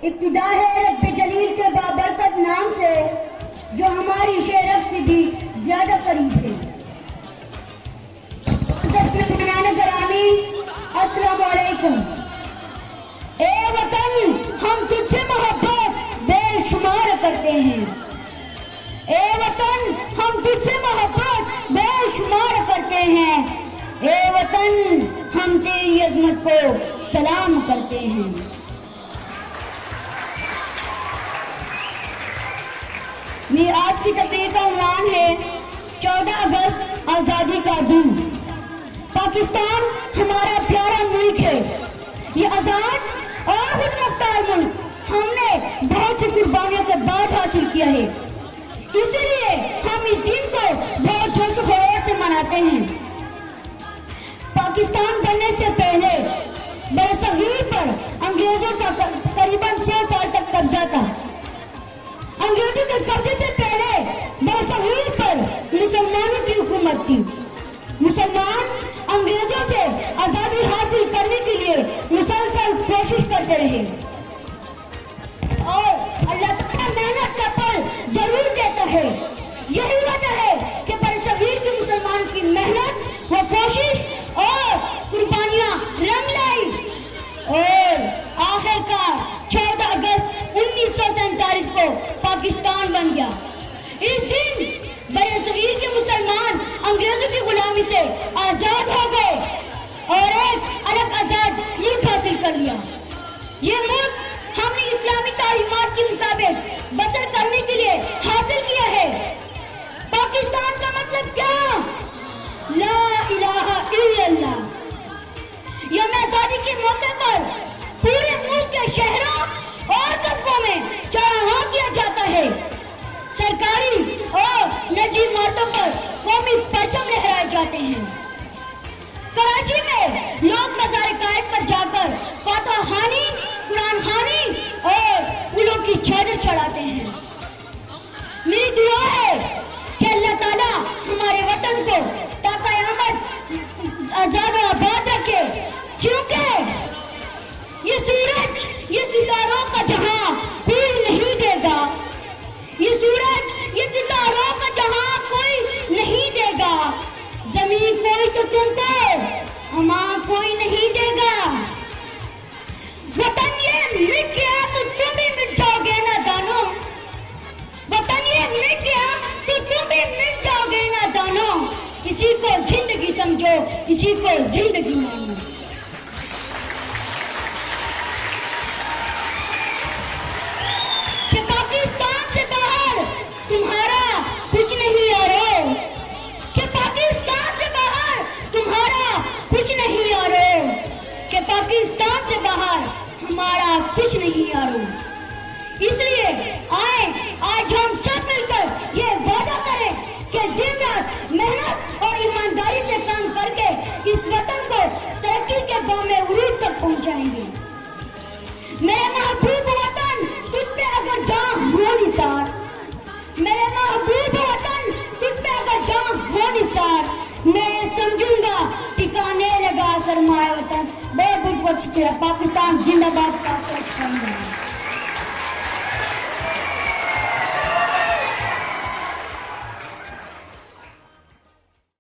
ابتدا ہے رب جلیل کے بابرکت نام سے جو ہماری شہرت سے بھی زیادہ قریب ہے۔ گرامی السلام علیکم۔ اے وطن ہم تجھ سے محبت بے شمار کرتے ہیں، اے وطن ہم تجھ سے محبت بے شمار کرتے ہیں، اے وطن ہم تیری عظمت کو سلام کرتے ہیں۔ میری آج کی تقریر کا عنوان ہے 14 اگست آزادی کا دن۔ پاکستان ہمارا پیارا ملک ہے، یہ آزاد اور خود مختار ملک ہم نے بہت سی قربانیوں کے بعد حاصل کیا ہے، اسی لیے ہم اس دن کو بہت جوش و خروش سے مناتے ہیں۔ پاکستان بننے سے پہلے برصغیر پر انگریزوں کا قریباً 6 سال تک قبضہ تھا۔ انگریزوں کے قبضے سے پہلے برصغیر پر مسلمانوں کی حکومت تھی۔ مسلمان انگریزوں سے آزادی حاصل کرنے کے لیے مسلسل کوشش کرتے رہے اور اللہ تعالیٰ محنت کا پھل ضرور دیتا ہے۔ یہی وجہ ہے کہ برصغیر کے مسلمانوں کی محنت و کوشش اور قربانیاں رنگ لائی اور آخرکار 14 اگست 1947 کو پاکستان بن گیا۔ اس دن برصغیر کے مسلمان انگریزوں کی غلامی سے آزاد ہو گئے اور ایک الگ آزاد ملک حاصل کر لیا۔ یہ ملک ہم نے اسلامی تعلیمات کے مطابق بسر کرنے کے لیے حاصل کیا ہے۔ پاکستان کا مطلب کیا؟ لا الہ الا اللہ۔ یوم آزادی کے موقع پر پورے ملک کے شہروں اور قصبوں میں چراغاں کیا جاتا ہے، سرکاری اور نجی عمارتوں پر قومی پرچم لہرائے جاتے ہیں۔ کراچی میں لوگ مزار قائد پر جا کر فاتحہ خوانی، قرآن خوانی اور پھولوں کی چادر چڑھاتے ہیں۔ میری دعا ہے کہ اللہ تعالیٰ ہمارے وطن کو تا قیامت آزاد و آباد رکھے، کیونکہ یہ سورج، یہ ستاروں کا جہاں کوئی نہیں دے گا، یہ سورج، یہ ستاروں کا جہاں کوئی نہیں دے گا، زمین کوئی تو تم کو، ماں کوئی نہیں دے گا۔ وطن یہ مٹ گیا تو تم بھی مٹ جاؤ گے نادانو، وطن یہ مٹ گیا تو تم بھی مٹ جاؤ گے نادانو، اسی کو زندگی سمجھو، اسی کو زندگی مانو۔ کہ پاکستان سے باہر تمہارا کچھ نہیں یارو، کہ پاکستان سے باہر تمہارا کچھ نہیں یارو، کہ پاکستان سے باہر ہمارا کچھ نہیں یارو۔ اس لیے آئیں آج ہم سب مل کر یہ وعدہ کریں کہ دن رات محنت اور ایمانداری سے کام کر کے اس وطن کو ترقی کے بام عروج تک پہنچائیں گے۔ میرے محبوب وطن تجھ پہ اگر جان ہو نثار، میرے محبوب وطن تجھ پہ اگر جان ہو نثار، میں سمجھوں گا ٹھکانے لگا سرمایہ وطن۔ بہت بہت شکریہ۔ پاکستان زندہ باد کا